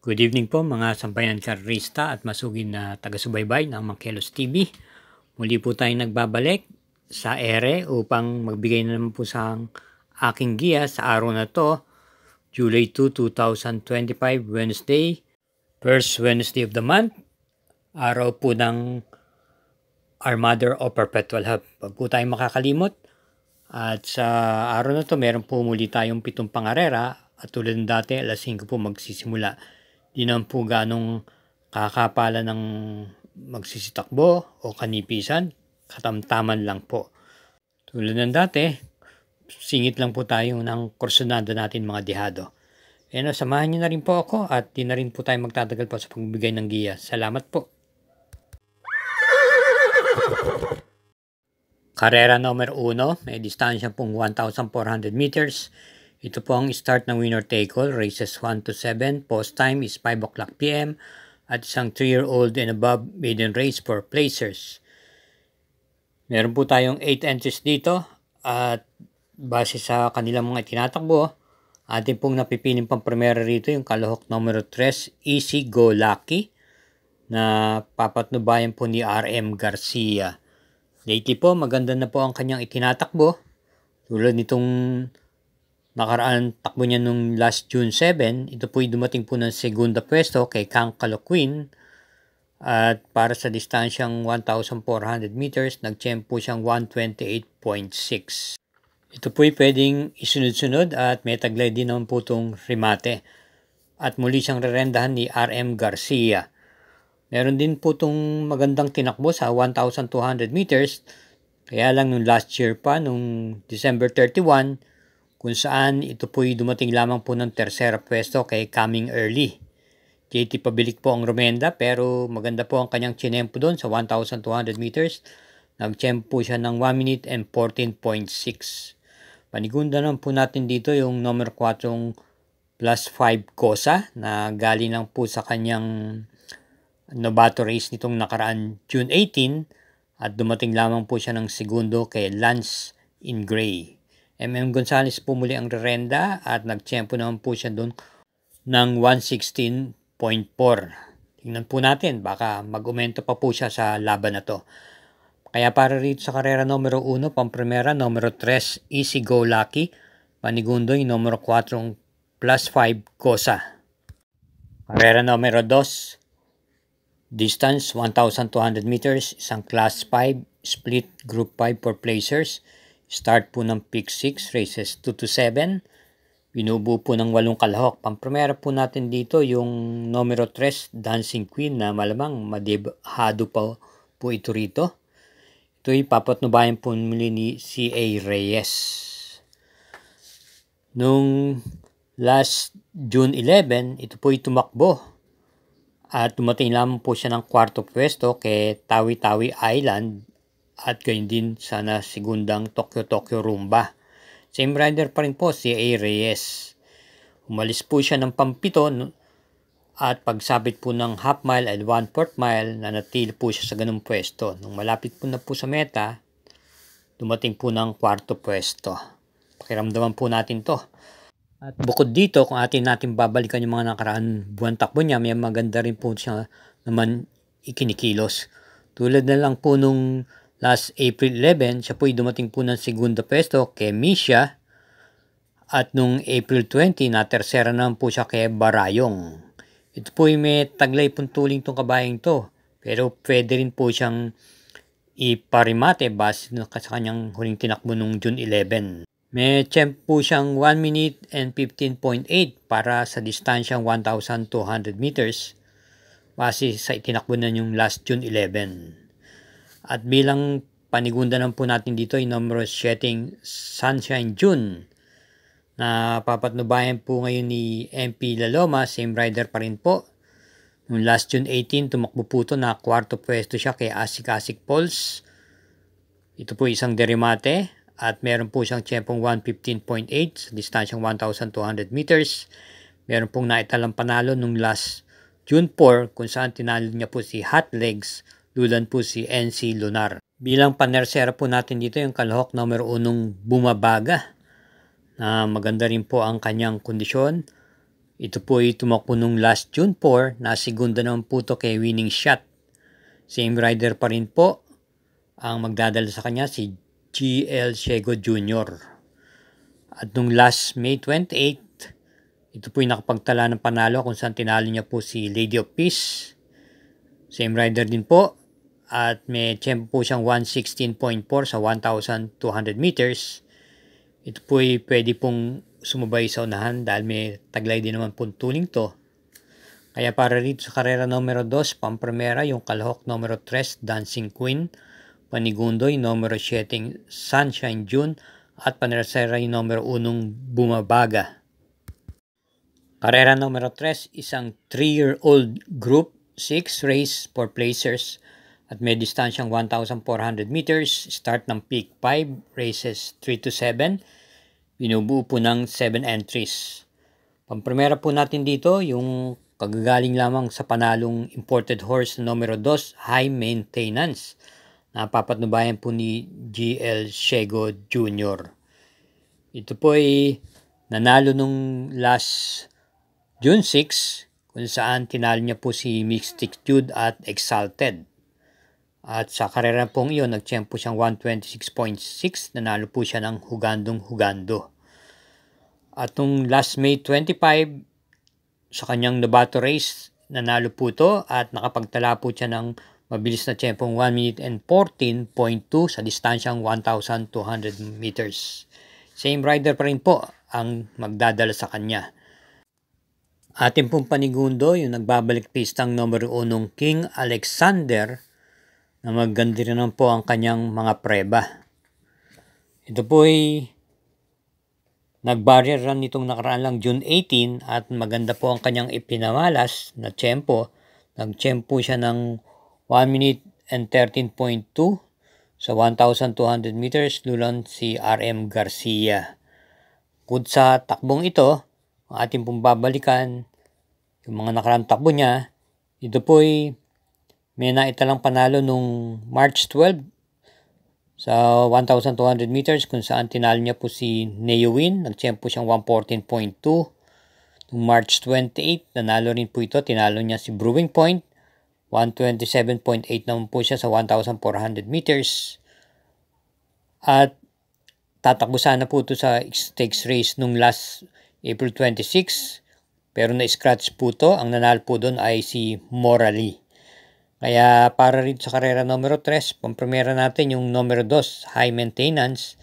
Good evening po mga sambayan karista at masugid na taga-subaybay ng Mangkelos TV. Muli po tayong nagbabalik sa ere upang magbigay na naman po sa aking giya sa araw na to, July 2, 2025, Wednesday, first Wednesday of the month, araw po ng Our Mother o Perpetual Help. Huwag po tayong makakalimot at sa araw na to meron po muli tayong 7 pangarera at tulad ng dati alas 5 po magsisimula. Di naman po ganong kakapala ng magsisitakbo o kanipisan, katamtaman lang po. Tulad ng dati, singit lang po tayo ng kursunado natin mga dihado. Samahan niyo na rin po ako at di na rin po tayo magtatagal po sa pagbibigay ng giya. Salamat po. Karera number 1, may distansya pong 1,400 meters. Ito po ang start ng winner take all, races 1 to 7, post time is 5 o'clock p.m. at isang 3-year-old and above maiden race for placers. Meron po tayong 8 entries dito at base sa kanilang mga tinatakbo, atin pong napipiling pang primera rito yung kalahok numero 3, Easy Go Lucky, na papatnubayan po ni RM Garcia. Lately po, maganda na po ang kanyang itinatakbo. Tulad nitong nakaraan takbo niya nung last June 7, ito po'y dumating po ng segunda pwesto kay Kang Caloquin. At para sa distansyang 1,400 meters, nag-champ po siyang 128.6. Ito po'y pwedeng isunod-sunod at may taglay din naman po itong remate. At muli siyang rerendahan ni RM Garcia. Meron din po itong magandang tinakbo sa 1,200 meters. Kaya lang nung last year pa, nung December 31, kung saan ito po'y dumating lamang po ng tersera pwesto kay Coming Early. JT Pabilik po ang rumenda pero maganda po ang kanyang chinempo doon sa 1,200 meters. Nag-champo siya ng 1 minute and 14.6. Panigunda naman po natin dito yung number 4 plus 5 Cosa na galing lang po sa kanyang novato race nitong nakaraan June 18 at dumating lamang po siya ng segundo kay Lance in Gray. MM Gonzalez po muli ang rerenda at nagtiyempo naman po siya doon ng 116.4. Tingnan po natin, baka mag-umento pa po siya sa laban na to. Kaya para rito sa karera numero 1, pamprimera, numero 3, Easy Go Lucky, panigundo yung numero 4, plus 5, Cosa. Karera numero 2, distance 1,200 meters, isang class 5, split group 5 for placers. Start po ng pick 6, races 2 to 7. Binubuo po ng 8 kalahok. Pampremera po natin dito yung numero 3, Dancing Queen, na malamang madebhado pa po ito rito. Ito'y papatnubayan po muli ni C.A. Reyes. Nung last June 11, ito po'y tumakbo. At dumating lamang po siya ng 4th pwesto kay Tawi-Tawi Island. At gayon din sana segundang Tokyo Rumba. Same rider pa rin po si A. Reyes. Umalis po siya ng pampito at pagsabit po ng half mile at 1/4 mile nanatili po siya sa ganung pwesto. Nung malapit po na po sa meta, dumating po ng 4th pwesto. Pakiramdaman po natin to. At bukod dito, kung natin babalikan yung mga nakaraan buwan takbo niya, may maganda rin po siya naman ikinikilos. Tulad na lang po nung last April 11, siya po'y dumating po ng segunda pwesto kay Misha. At nung April 20, na tersera naman po siya kay Barayong. Ito po'y may taglay pong tuling tong kabayang to. Pero pwede rin po siyang iparimate base sa kanyang huling tinakbo nung June 11. May champ po siyang 1 minute and 15.8 para sa distansyang 1,200 meters. Base sa itinakbo na yung last June 11. At bilang panigunda naman po natin dito yung numero 7, Sunshine June, na papatnubayan po ngayon ni MP Laloma, same rider pa rin po. Noong last June 18, tumakbo po ito na 4th pwesto siya kay Asik Pulse. Ito po isang derimate at meron po siyang tiyempong 1:15.8 sa distansyang 1,200 meters. Meron pong naitalang panalo noong last June 4 kung saan tinalo niya po si Hot Legs, dulan po si NC Lunar. Bilang panersera po natin dito yung kalahok numero 1, Bumabaga, na maganda rin po ang kanyang kondisyon. Ito po ay tumakbo nung last June 4, na segunda naman po ito kay Winning Shot. Same rider pa rin po. Ang magdadala sa kanya si GL Shego Jr. At nung last May 28, ito po ay nakapagtala ng panalo kung saan tinalo niya po si Lady of Peace. Same rider din po. At may tempo po siyang 1:16.4 sa 1,200 meters. Ito po ay pwede pong sumabay sa unahan dahil may taglay din naman pong tuling to. Kaya para rito sa karera numero 2, pamprimera yung kalahok numero 3, Dancing Queen. Panigundoy numero 7, Sunshine June. At panerasera yung numero 1, Bumabaga. Karera numero 3, isang 3-year-old group 6 race for placers. At may distansyang 1,400 meters. Start ng peak 5, races 3 to 7. Binubuo po ng 7 entries. Pamprimera po natin dito yung kagagaling lamang sa panalong imported horse na numero 2, High Maintenance. Napapatnubayan po ni GL Shego Jr. Ito po ay nanalo nung last June 6 kung saan tinalo niya po si Mixtitude at Exalted. At sa karera pong iyon, nagtiyempo siyang 1:26.6, nanalo po siya ng hugandong-hugando. At nung last May 25, sa kanyang Novato race, nanalo po ito at nakapagtala po siya ng mabilis na tiyempong 1 minute and 14.2 sa distansyang 1,200 meters. Same rider pa rin po ang magdadala sa kanya. Ating pong panigundo, yung nagbabalik pistang numero 1, King Alexander, na maganda rin naman po ang kanyang mga preba. Ito po ay nag-barrier run nitong nakaraan lang June 18 at maganda po ang kanyang ipinamalas na tiyempo. Nag-tiyempo siya ng 1 minute and 13.2 sa 1,200 meters lulan si RM Garcia. Good sa takbong ito, ang ating pong babalikan yung mga nakarang takbo niya. Ito po ay may naitalang panalo nung March 12 sa 1,200 meters kung saan tinalo niya po si Neowin. Nagtiyempo siyang 1:14.2. Nung March 28, nanalo rin po ito. Tinalo niya si Brewing Point. 1:27.8 naman po siya sa 1,400 meters. At tatakbo sana po ito sa stakes race nung last April 26. Pero na-scratch po ito. Ang nanalo po doon ay si Morali. Kaya para rin sa karera numero 3, pamprimera natin yung numero 2, High Maintenance,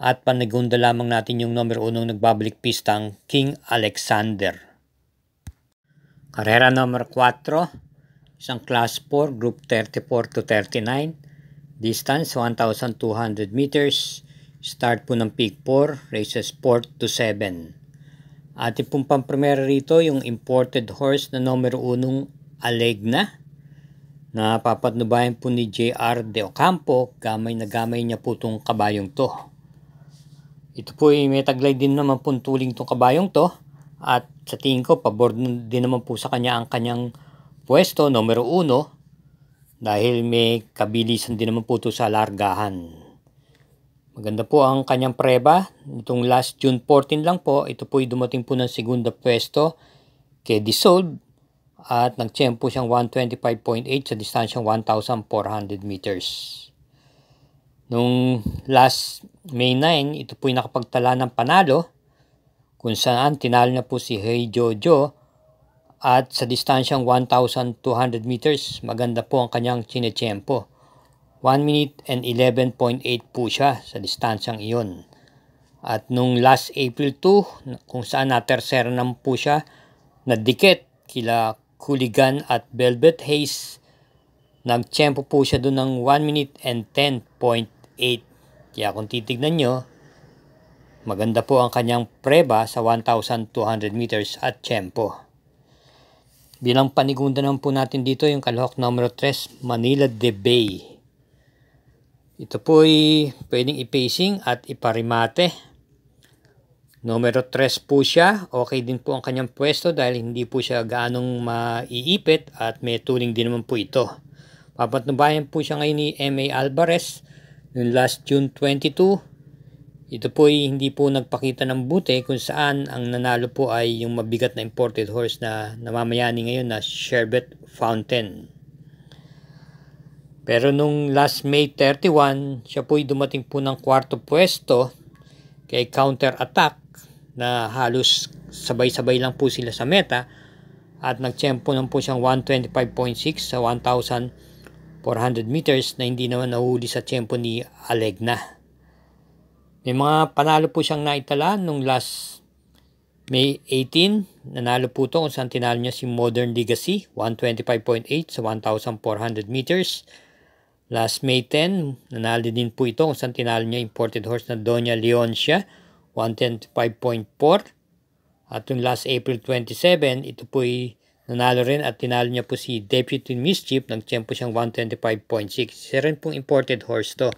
at panigunda lamang natin yung numero 1 nagbabalik pistang King Alexander. Karera numero 4, isang class 4, group 34 to 39, distance 1,200 meters, start po ng peak 4, races 4 to 7. Ating pong pamprimera rito yung imported horse na numero 1, Alegna, na papatnubayan po ni JR De Ocampo. Gamay na gamay niya po itong kabayong to. Ito po ay may taglay din naman po tuling itong kabayong to. At sa tingin ko, pabor din naman po sa kanya ang kanyang pwesto, numero 1. Dahil may kabilisan din naman po ito sa largahan. Maganda po ang kanyang preba. Itong last June 14 lang po, ito po ay dumating po ng segunda pwesto kay Dissolve. At nagtiyempo siyang 1:25.8 sa distansyang 1,400 meters. Nung last May 9, ito po ay nakapagtala ng panalo kung saan tinalo na po si Hey Jojo at sa distansyang 1,200 meters, maganda po ang kanyang tinetiyempo. 1 minute and 11.8 po siya sa distansyang iyon. At nung last April 2, kung saan na-tercera naman po siya, nadikit kila Hooligan at Velvet Haze, nagtiyempo po siya doon ng 1 minute and 10.8. Kaya kung titignan nyo, maganda po ang kanyang preba sa 1,200 meters at tiyempo. Bilang panigunda naman po natin dito yung kalahok numero 3, Manila de Bay. Ito po ay pwedeng ipacing at iparimate. Numero 3 po siya. Okay din po ang kanyang pwesto dahil hindi po siya gaanong maiipit at may tuling din naman po ito. Papatnubayan po siya ngayon ni M.A. Alvarez noong last June 22. Ito po ay hindi po nagpakita ng buti kung saan ang nanalo po ay yung mabigat na imported horse na namamayani ngayon na Sherbet Fountain. Pero nung last May 31, siya po ay dumating po ng 4th pwesto kay Counter Attack na halos sabay-sabay lang po sila sa meta at nagtiyempo lang po siyang 125.6 sa 1,400 meters na hindi naman nahuli sa tiyempo ni Alegna. May mga panalo po siyang naitala nung last May 18. Nanalo po ito kung saan tinalo niya si Modern Legacy 125.8 sa 1,400 meters. Last May 10, nanalo din po ito kung saan tinalo niya imported horse na Doña Leoncia 125.4. At yung last April 27, ito po ay nanalo rin at tinalo niya po si Deputy Mischief, nagtiyempo siyang 125.6. Isa rin pong imported horse to.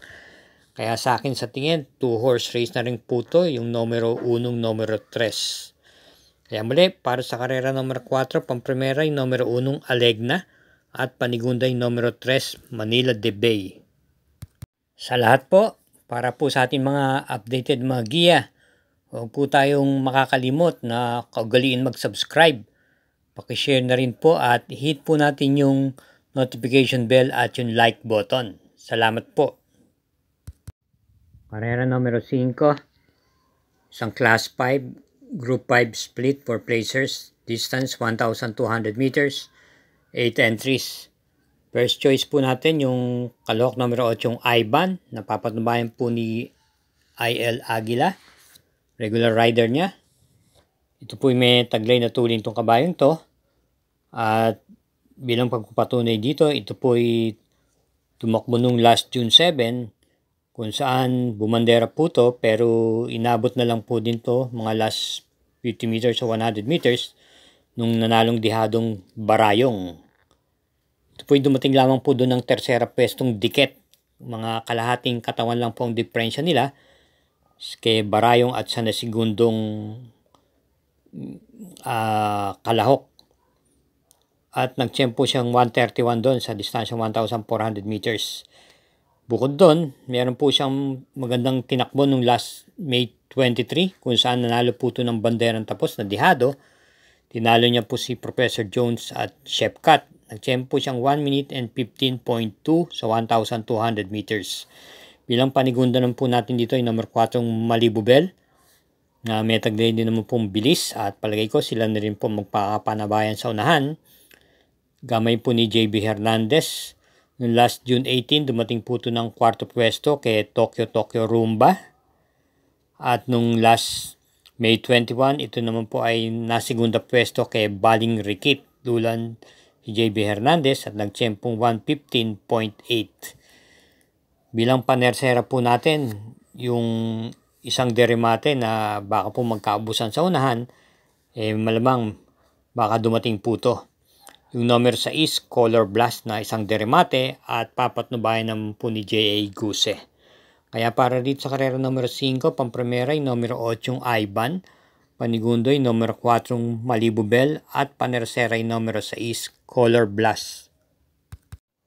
Kaya sa akin sa tingin, 2 horse race na rin po to, yung numero 1, numero 3. Kaya muli, para sa karera numero 4, pampremera yung numero 1, Alegna, at panigunda yung numero 3, Manila de Bay. Sa lahat po, para po sa ating mga updated mga giya, huwag po tayong makakalimot na kaugaliin mag-subscribe. Pakishare na rin po at hit po natin yung notification bell at yung like button. Salamat po. Karera numero 5, isang class 5, group 5 split for placers, distance 1,200 meters, 8 entries. First choice po natin yung kalahok numero 8, yung Ivan, napapatubayan po ni IL Aguila, regular rider niya. Ito po may taglay na tuling tong kabayong to, at bilang pagpapatunay dito, ito po ay tumakbo nung last June 7, kung saan bumandera po to, pero inabot na lang po din to mga last 50 meters o 100 meters nung nanalong dihadong Barayong. Ito po dumating lamang po doon ng tersera pwestong dikit. Mga kalahating katawan lang po ang diferensya nila kay Barayong at sa nasigundong kalahok. At nagtiyempo siyang 131 doon sa distansya 1,400 meters. Bukod doon, meron po siyang magandang tinakbo nung last May 23 kung saan nanalo po ito ng banderang tapos na dihado. Tinalo niya po si Professor Jones at Chef Cat. Nagtiyempo siyang 1 minute and 15.2 sa 1,200 meters. Bilang panigunda naman po natin dito ay number 4 Malibubel na may taglay din naman pong bilis at palagay ko sila na rin po magpapanabayan sa unahan. Gamay po ni JB Hernandez. Noong last June 18, dumating po ito ng 4th pwesto kay Tokyo Rumba. At nung last May 21, ito naman po ay nasigunda pwesto kay Baling Rikit. Dulan si JB Hernandez at nagtiyempong 1:15.8. Bilang panersera po natin, yung isang deremate na baka po magkaubusan sa unahan, malamang baka dumating po ito. Yung number 6, Color Blast na isang deremate at papatnubayan naman po ni J.A. Guse. Kaya para dito sa karera numero 5, pampremera yung numero 8 yung Ivan, panigundo yung numero 4 yung Malibubel at panersera yung numero 6, Color Blast.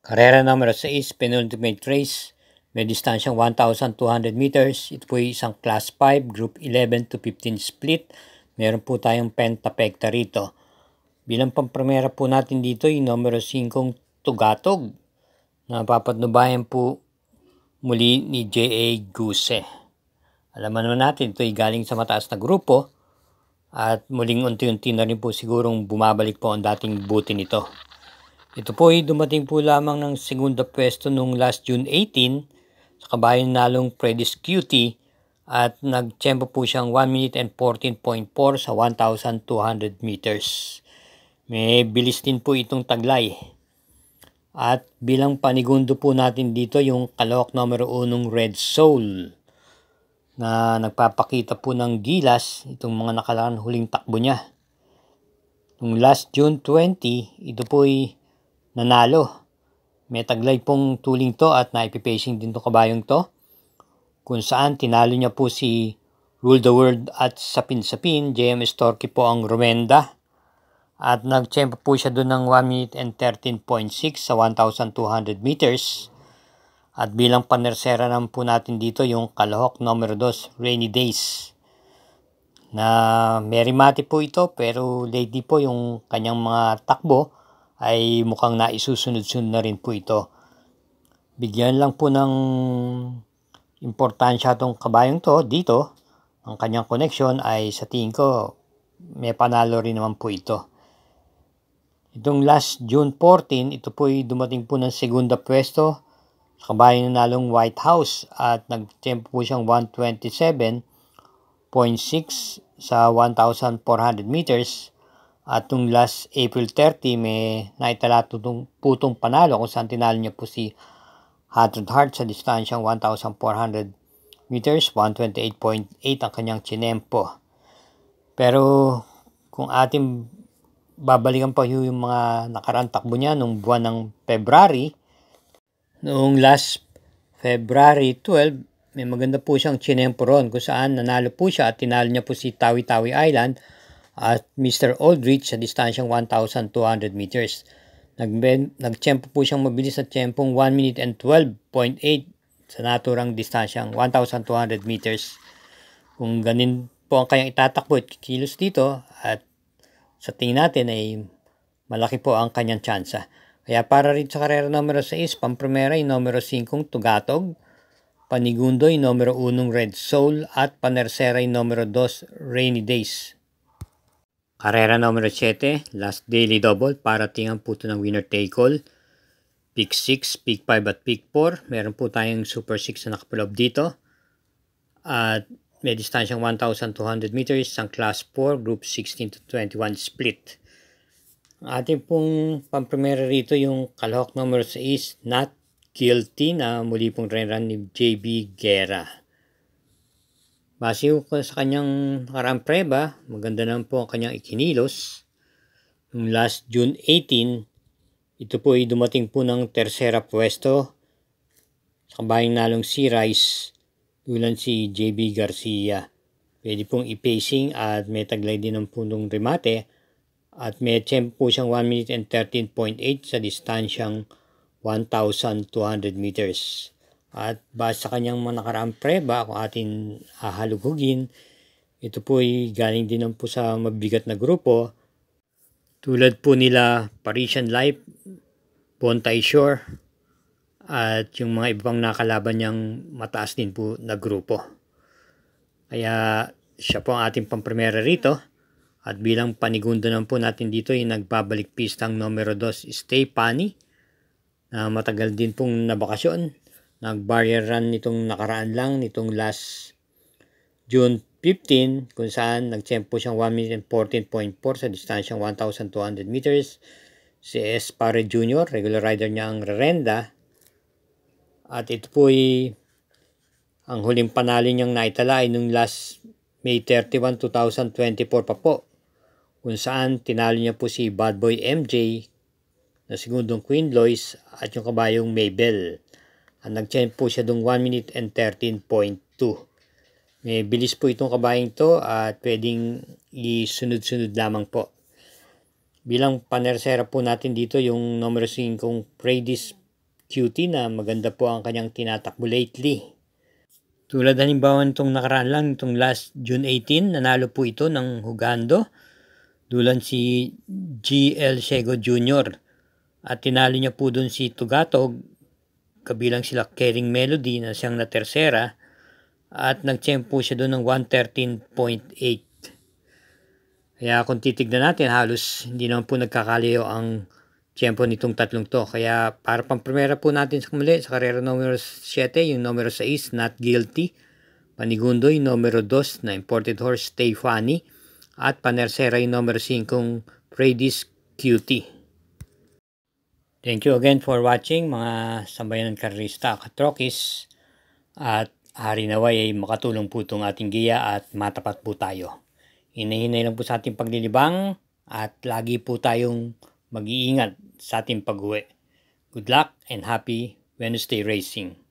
Karera numero 6, penultimate race, may distansyang 1,200 meters. Ito po yung isang class 5, group 11 to 15 split. Meron po tayong pentapekta rito. Bilang pampremera po natin dito yung numero 5 Tugatog na papatnubayan po muli ni J.A. Guse. Alam naman natin ito ay galing sa mataas na grupo at muling unti-unti na rin po sigurong bumabalik po ang dating buti nito. Ito po ay dumating po lamang ng segunda pwesto nung last June 18 sa kabayong nalong Predis Cutie at nagtiyempo po siyang 1 minute and 14.4 sa 1,200 meters. May bilis din po itong taglay. At bilang panigundo po natin dito yung kalahok numero 1 Red Soul na nagpapakita po ng gilas itong mga nakalaang huling takbo niya. Nung last June 20, ito po ay nanalo. May taglay pong tuling to at naipipacing din to kabayong to kung saan tinalo niya po si Rule the World at Sapin-Sapin. JM Storky po ang Romenda. At nagtiyempo po siya doon ng 1 minute and 13.6 sa 1,200 meters. At bilang panersera naman po natin dito yung Kalahok numero 2, Rainy Days. Na merimati po ito pero lately po yung kanyang mga takbo ay mukhang naisusunod-sunod na rin po ito. Bigyan lang po ng importansya itong kabayong to dito. Ang kanyang connection ay sa tingin ko may panalo rin naman po ito. Itong last June 14, ito po ay dumating po ng segunda pwesto sa kabayang nanalong White House at nagtempo po siyang 127.6 sa 1,400 meters. At itong last April 30, may naitala putong panalo kung saan tinalo niya po si Harold Hart sa distansyang 1,400 meters, 128.8 ang kanyang chinempo. Pero kung ating babalikan pa yung mga nakaraang takbo niya nung buwan ng February, noong last February 12, may maganda po siyang chinempo ron kung saan nanalo po siya at tinalo niya po si Tawi-Tawi Island at Mr. Aldrich sa distansyang 1,200 meters. Nagtsempo po siyang mabilis na tsempong 1 minute and 12.8 sa naturang distansyang 1,200 meters. Kung ganin po ang kanyang itatakbo at kilos dito at sa tingin natin ay malaki po ang kanyang tsansa. Kaya para rin sa karera numero 6, pamprimera yung numero 5 Tugatog, panigundo yung numero 1 Red Soul at panersera yung numero 2 Rainy Days. Karera numero 7, last daily double, para tingan po ito ng winner take all. Pick 6, pick 5 at pick 4. Meron po tayong super 6 na nakapulob dito. At may distansyang 1,200 meters, ang class 4, group 16 to 21 split. Ang ating pong pamprimera rito yung Kalahok numero 6, Not Guilty, na muli pong ren-run ni JB Guerra. Base ko sa kanyang nakaraang preba, maganda naman po ang kanyang ikinilos. Yung last June 18, ito po ay dumating po ng tersera pwesto sa kabayang nalong si Rice, tulan si JB Garcia. Pwede pong i-pacing at may taglay din ng punong remate at may tempo po siyang 1 minute and 13.8 sa distansyang 1,200 meters. At base sa kanyang mga nakaraang preba, kung atin hahalugugin, ito po ay galing din po sa mabigat na grupo tulad po nila Parisian Life, Bontay Shore, at yung mga ibang nakalaban niyang mataas din po na grupo. Kaya siya po ang ating pamprimera rito. At bilang panigundo naman po natin dito ay nagbabalik pistang numero 2 Stay Funny, na matagal din pong nabakasyon. Nag-barrier run nitong nakaraan lang, nitong last June 15, kung saan nagtsempo siyang 1 minute and 14.4 sa distansyang 1,200 meters. Si S. Pare Jr., regular rider niya ang Rerenda. At ito po ay ang huling panalo niyang naitala ay nung last May 31, 2024 pa po, kung saan tinalo niya po si Bad Boy MJ na segundong Queen Lois at yung kabayong Maybell. At nag-tempo siya dung 1 minute and 13.2. May bilis po itong kabayong to at pwedeng isunod-sunod lamang po. Bilang panersera po natin dito yung numero 5 Predis Cutie, na maganda po ang kanyang tinatakbo lately. Tulad halimbawa nitong nakaraan lang, itong last June 18, nanalo po ito ng Hugando. Dulan si GL Shego Jr. At tinalo niya po dun si Tugatog, kabilang sila Caring Melody na siyang na tersera. At nagtsempo siya doon ng 113.8. Kaya kung titignan natin, halos hindi naman po nagkakalayo ang tiyempo nitong tatlong to. Kaya para pamprimera po natin sa muli sa karera numero 7, yung numero 6, Not Guilty. Panigundo yung numero 2 na imported horse, Stay Funny. At panersera yung numero 5, Predis Cutie. Thank you again for watching mga sambayan ng karista katrokis. At hari naway ay makatulong po itong ating giya at matapat po tayo. Hinahinay lang po sa ating paglilibang at lagi po tayong mag-iingat sa ating pag-uwi. Good luck and happy Wednesday racing!